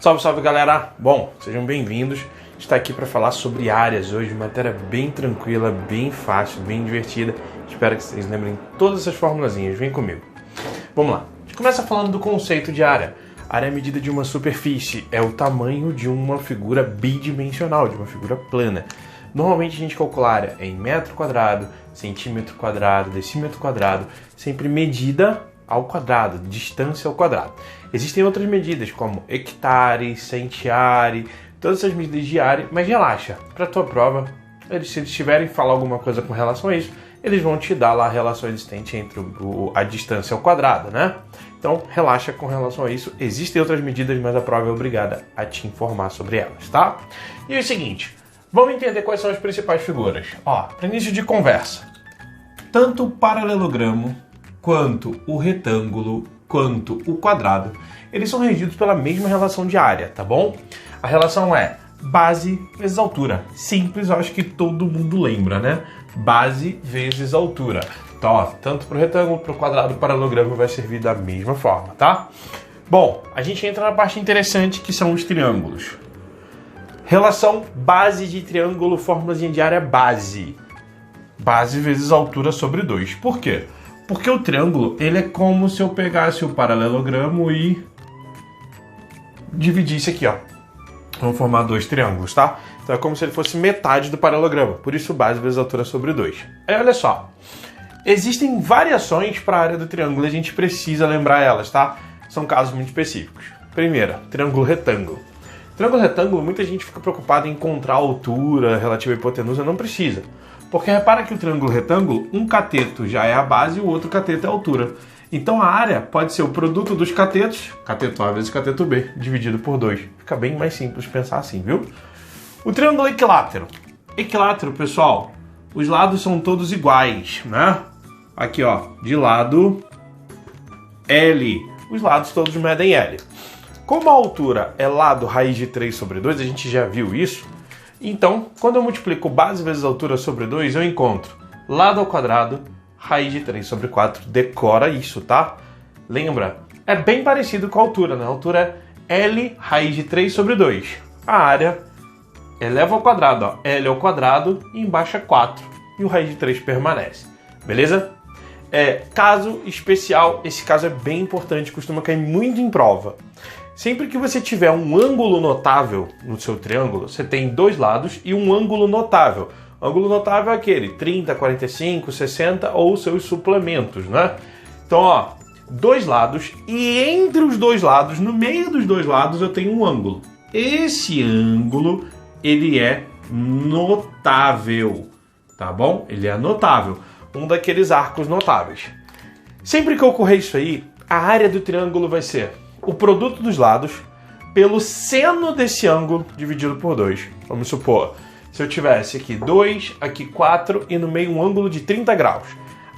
Salve, salve galera! Bom, sejam bem-vindos. Está aqui para falar sobre áreas hoje, matéria bem tranquila, bem fácil, bem divertida. Espero que vocês lembrem todas essas formulazinhas. Vem comigo. Vamos lá. A gente começa falando do conceito de área. A área é a medida de uma superfície, é o tamanho de uma figura bidimensional, de uma figura plana. Normalmente a gente calcula a área em metro quadrado, centímetro quadrado, decímetro quadrado, sempre medida ao quadrado, distância ao quadrado. Existem outras medidas como hectare, centiare, todas essas medidas de área, mas relaxa, para a tua prova, se eles tiverem que falar alguma coisa com relação a isso, eles vão te dar lá a relação existente entre a distância ao quadrado, né? Então, relaxa com relação a isso. Existem outras medidas, mas a prova é obrigada a te informar sobre elas, tá? E é o seguinte, vamos entender quais são as principais figuras. Ó, para início de conversa, tanto o paralelogramo, quanto o retângulo, quanto o quadrado, eles são regidos pela mesma relação de área, tá bom? A relação é base vezes altura. Simples, eu acho que todo mundo lembra, né? Base vezes altura. Então, ó, tanto para o retângulo, para o quadrado, o paralelogramo vai servir da mesma forma, tá? Bom, a gente entra na parte interessante que são os triângulos. Relação base de triângulo, fórmulazinha de área base. Base vezes altura sobre 2. Por quê? Porque o triângulo, ele é como se eu pegasse o paralelogramo e dividisse aqui, ó. Vamos formar dois triângulos, tá? Então é como se ele fosse metade do paralelogramo. Por isso, base vezes altura sobre 2. Aí, olha só. Existem variações para a área do triângulo e a gente precisa lembrar elas, tá? São casos muito específicos. Primeira, triângulo retângulo. Triângulo retângulo, muita gente fica preocupada em encontrar a altura relativa à hipotenusa. Não precisa. Porque repara que o triângulo retângulo, um cateto já é a base e o outro cateto é a altura. Então a área pode ser o produto dos catetos, cateto A vezes cateto B, dividido por 2. Fica bem mais simples pensar assim, viu? O triângulo equilátero. Equilátero, pessoal, os lados são todos iguais, né? Aqui, ó, de lado L. Os lados todos medem L. Como a altura é lado raiz de 3 sobre 2, a gente já viu isso. Então, quando eu multiplico base vezes altura sobre 2, eu encontro lado ao quadrado, raiz de 3 sobre 4. Decora isso, tá? Lembra? É bem parecido com a altura, né? A altura é L raiz de 3 sobre 2. A área eleva ao quadrado, ó. L ao quadrado e embaixo é 4. E o raiz de 3 permanece. Beleza? Caso especial, esse caso é bem importante, costuma cair muito em prova. Sempre que você tiver um ângulo notável no seu triângulo, você tem dois lados e um ângulo notável. O ângulo notável é aquele 30, 45, 60 ou seus suplementos, né? Então, ó, dois lados e entre os dois lados, no meio dos dois lados, eu tenho um ângulo. Esse ângulo, ele é notável, tá bom? Ele é notável, um daqueles arcos notáveis. Sempre que ocorrer isso aí, a área do triângulo vai ser o produto dos lados pelo seno desse ângulo dividido por 2. Vamos supor, se eu tivesse aqui 2, aqui 4 e no meio um ângulo de 30 graus.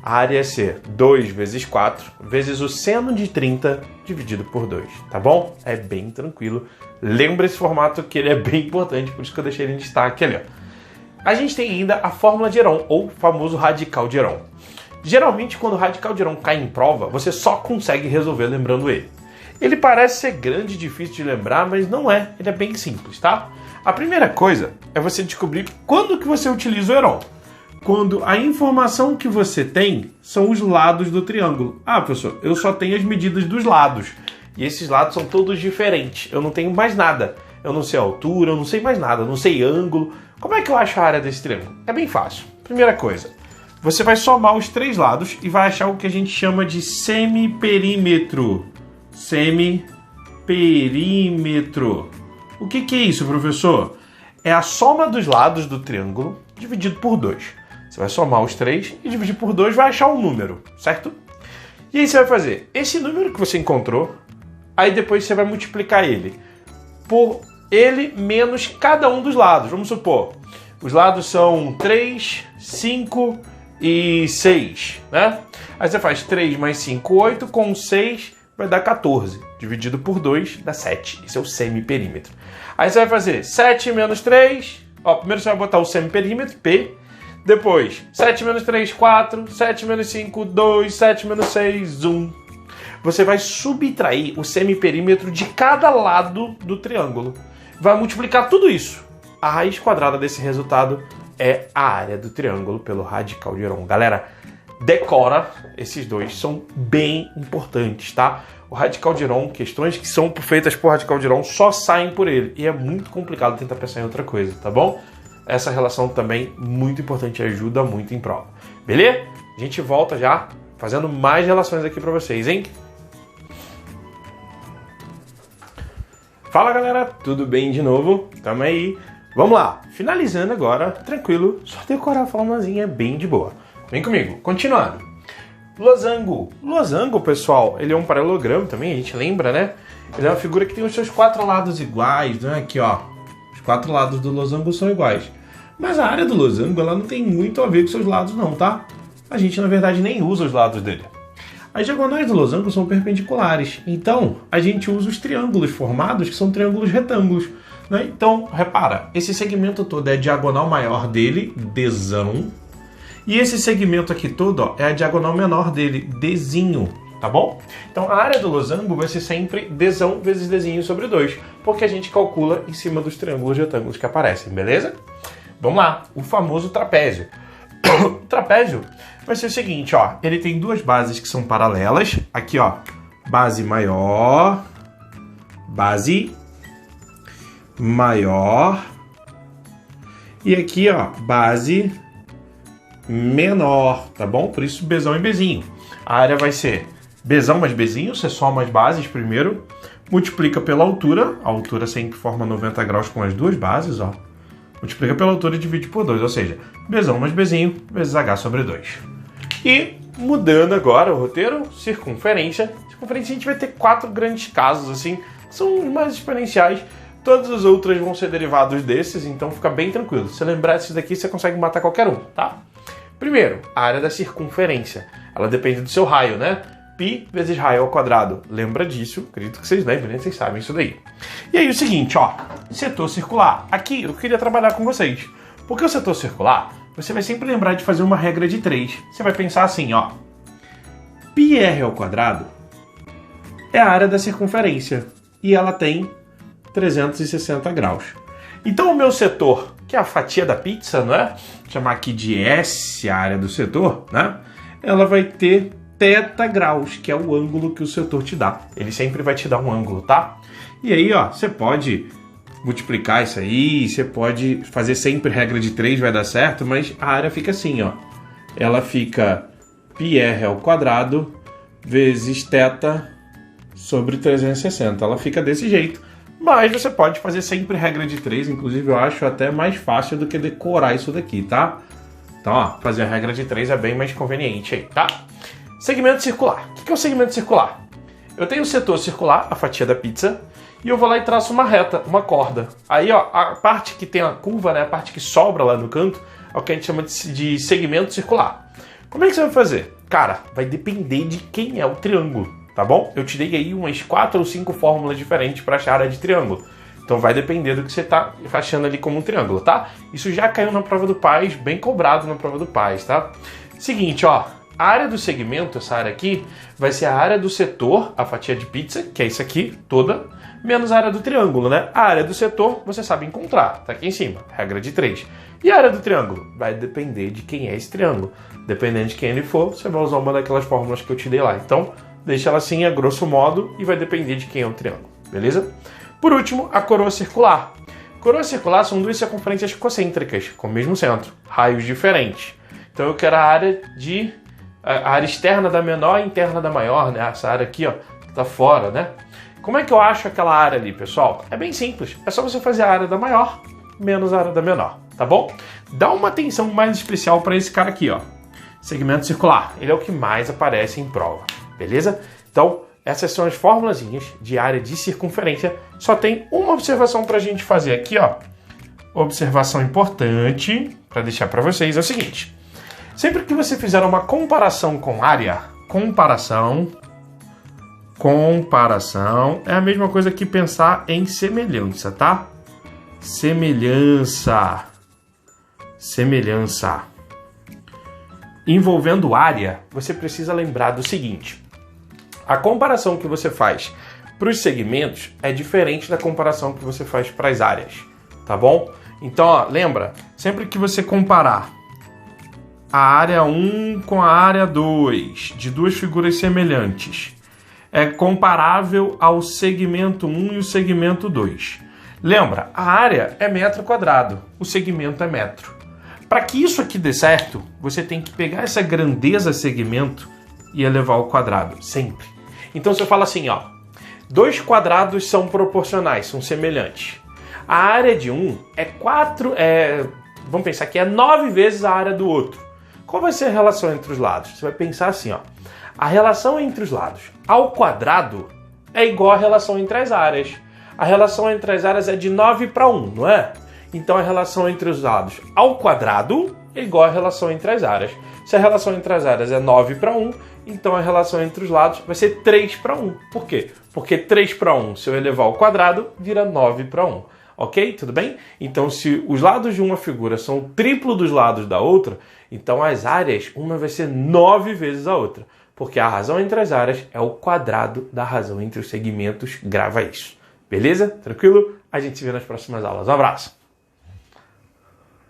A área ia ser 2 vezes 4 vezes o seno de 30 dividido por 2, tá bom? É bem tranquilo. Lembra esse formato que ele é bem importante, por isso que eu deixei ele em destaque ali, ó. A gente tem ainda a fórmula de Heron, ou o famoso radical de Heron. Geralmente, quando o radical de Heron cai em prova, você só consegue resolver lembrando ele. Ele parece ser grande e difícil de lembrar, mas não é. Ele é bem simples, tá? A primeira coisa é você descobrir quando que você utiliza o Heron. Quando a informação que você tem são os lados do triângulo. Ah, professor, eu só tenho as medidas dos lados. E esses lados são todos diferentes. Eu não tenho mais nada. Eu não sei a altura, eu não sei mais nada, eu não sei ângulo. Como é que eu acho a área desse triângulo? É bem fácil. Primeira coisa, você vai somar os três lados e vai achar o que a gente chama de semiperímetro. Semiperímetro. O que é isso, professor? É a soma dos lados do triângulo dividido por 2. Você vai somar os 3 e dividir por 2 vai achar um número, certo? E aí você vai fazer esse número que você encontrou, aí depois você vai multiplicar ele por ele menos cada um dos lados. Vamos supor, os lados são 3, 5 e 6, né? Aí você faz 3 mais 5, 8, com 6... vai dar 14. Dividido por 2 dá 7. Esse é o semiperímetro. Aí você vai fazer 7 menos 3. Ó, primeiro você vai botar o semiperímetro, P. Depois, 7 menos 3, 4. 7 menos 5, 2. 7 menos 6, 1. você vai subtrair o semiperímetro de cada lado do triângulo. Vai multiplicar tudo isso. A raiz quadrada desse resultado é a área do triângulo pelo radical de Heron. Galera, decora, esses dois são bem importantes, tá? O radical de Heron, questões que são feitas por radical de Heron só saem por ele. E é muito complicado tentar pensar em outra coisa, tá bom? Essa relação também muito importante, ajuda muito em prova. Beleza? A gente volta já fazendo mais relações aqui para vocês, hein? Fala, galera, tudo bem de novo? Tamo aí. Vamos lá, finalizando agora, tranquilo, só decorar a formulazinha bem de boa. Vem comigo, continuando. Losango. Losango, pessoal, ele é um paralelogramo também, a gente lembra, né? Ele é uma figura que tem os seus 4 lados iguais, né? Aqui, ó, os 4 lados do losango são iguais. Mas a área do losango, ela não tem muito a ver com seus lados não, tá? A gente, na verdade, nem usa os lados dele. As diagonais do losango são perpendiculares, então a gente usa os triângulos formados, que são triângulos retângulos, né? Então, repara, esse segmento todo é a diagonal maior dele, Dzão, e esse segmento aqui todo, ó, é a diagonal menor dele, Dzinho, tá bom? Então, a área do losango vai ser sempre Dzão vezes Dzinho sobre 2, porque a gente calcula em cima dos triângulos retângulos que aparecem, beleza? Vamos lá, o famoso trapézio. O trapézio vai ser o seguinte, ó, ele tem duas bases que são paralelas, aqui, ó, base maior, e aqui, ó, base menor, tá bom? Por isso, Bzão e Bzinho. A área vai ser Bzão mais Bzinho, você soma as bases primeiro, multiplica pela altura, a altura sempre forma 90 graus com as duas bases, ó. Multiplica pela altura e divide por 2, ou seja, Bzão mais Bzinho vezes H sobre 2. E, mudando agora o roteiro, circunferência. Circunferência a gente vai ter 4 grandes casos, assim, que são os mais exponenciais. Todas as outras vão ser derivados desses, então fica bem tranquilo. Se você lembrar desses daqui, você consegue matar qualquer um, tá? Primeiro, a área da circunferência. Ela depende do seu raio, né? Π vezes raio ao quadrado. Lembra disso? Acredito que vocês lembrem, vocês sabem isso daí. E aí o seguinte, ó, setor circular. Aqui eu queria trabalhar com vocês. Porque o setor circular, você vai sempre lembrar de fazer uma regra de 3. Você vai pensar assim, ó. πr ao quadrado é a área da circunferência. E ela tem 360 graus. Então o meu setor, que é a fatia da pizza, não é? Vou chamar aqui de S, a área do setor, né? Ela vai ter θ graus, que é o ângulo que o setor te dá. Ele sempre vai te dar um ângulo, tá? E aí, ó, você pode multiplicar isso aí, você pode fazer sempre regra de 3, vai dar certo, mas a área fica assim, ó. Ela fica πr ao quadrado vezes θ sobre 360. Ela fica desse jeito. Mas você pode fazer sempre regra de 3, inclusive eu acho até mais fácil do que decorar isso daqui, tá? Então, ó, fazer a regra de 3 é bem mais conveniente aí, tá? Segmento circular. O que é o segmento circular? Eu tenho o setor circular, a fatia da pizza, e eu vou lá e traço uma reta, uma corda. Aí, ó, a parte que tem a curva, né, a parte que sobra lá no canto, é o que a gente chama de segmento circular. Como é que você vai fazer? Cara, vai depender de quem é o triângulo, tá bom? Eu te dei aí umas 4 ou 5 fórmulas diferentes para achar a área de triângulo. Então vai depender do que você está achando ali como um triângulo, tá? Isso já caiu na prova do PAS, bem cobrado na prova do PAS, tá? Seguinte, ó. A área do segmento, essa área aqui, vai ser a área do setor, a fatia de pizza, que é isso aqui, toda, menos a área do triângulo, né? A área do setor, você sabe encontrar, tá aqui em cima, regra de 3. E a área do triângulo? Vai depender de quem é esse triângulo. Dependendo de quem ele for, você vai usar uma daquelas fórmulas que eu te dei lá. Então, deixa ela assim, a grosso modo, e vai depender de quem é o triângulo, beleza? Por último, a coroa circular. Coroa circular são duas circunferências concêntricas, com o mesmo centro, raios diferentes. Então eu quero a área externa da menor e interna da maior, né? Essa área aqui, ó, tá fora, né? Como é que eu acho aquela área ali, pessoal? É bem simples. É só você fazer a área da maior menos a área da menor, tá bom? Dá uma atenção mais especial para esse cara aqui, ó. Segmento circular. Ele é o que mais aparece em prova, beleza? Então, essas são as formulazinhas de área de circunferência. Só tem uma observação para a gente fazer aqui, ó. Observação importante para deixar para vocês é o seguinte. Sempre que você fizer uma comparação com área, comparação é a mesma coisa que pensar em semelhança, tá? Semelhança. Envolvendo área, você precisa lembrar do seguinte. A comparação que você faz para os segmentos é diferente da comparação que você faz para as áreas, tá bom? Então, ó, lembra, sempre que você comparar a área 1 com a área 2 de duas figuras semelhantes, é comparável ao segmento 1 e o segmento 2. Lembra, a área é metro quadrado, o segmento é metro. Para que isso aqui dê certo, você tem que pegar essa grandeza segmento e elevar ao quadrado, sempre. Então você fala assim, ó, dois quadrados são proporcionais, são semelhantes. A área de um vamos pensar que é 9 vezes a área do outro. Qual vai ser a relação entre os lados? Você vai pensar assim, ó, a relação entre os lados ao quadrado é igual à relação entre as áreas. A relação entre as áreas é de 9 para 1, não é? Então a relação entre os lados ao quadrado é igual à relação entre as áreas. Se a relação entre as áreas é 9 para 1, então a relação entre os lados vai ser 3 para 1. Por quê? Porque 3 para 1, se eu elevar ao quadrado, vira 9 para 1. Ok? Tudo bem? Então, se os lados de uma figura são o triplo dos lados da outra, então as áreas, uma vai ser 9 vezes a outra. Porque a razão entre as áreas é o quadrado da razão entre os segmentos. Grava isso. Beleza? Tranquilo? A gente se vê nas próximas aulas. Um abraço!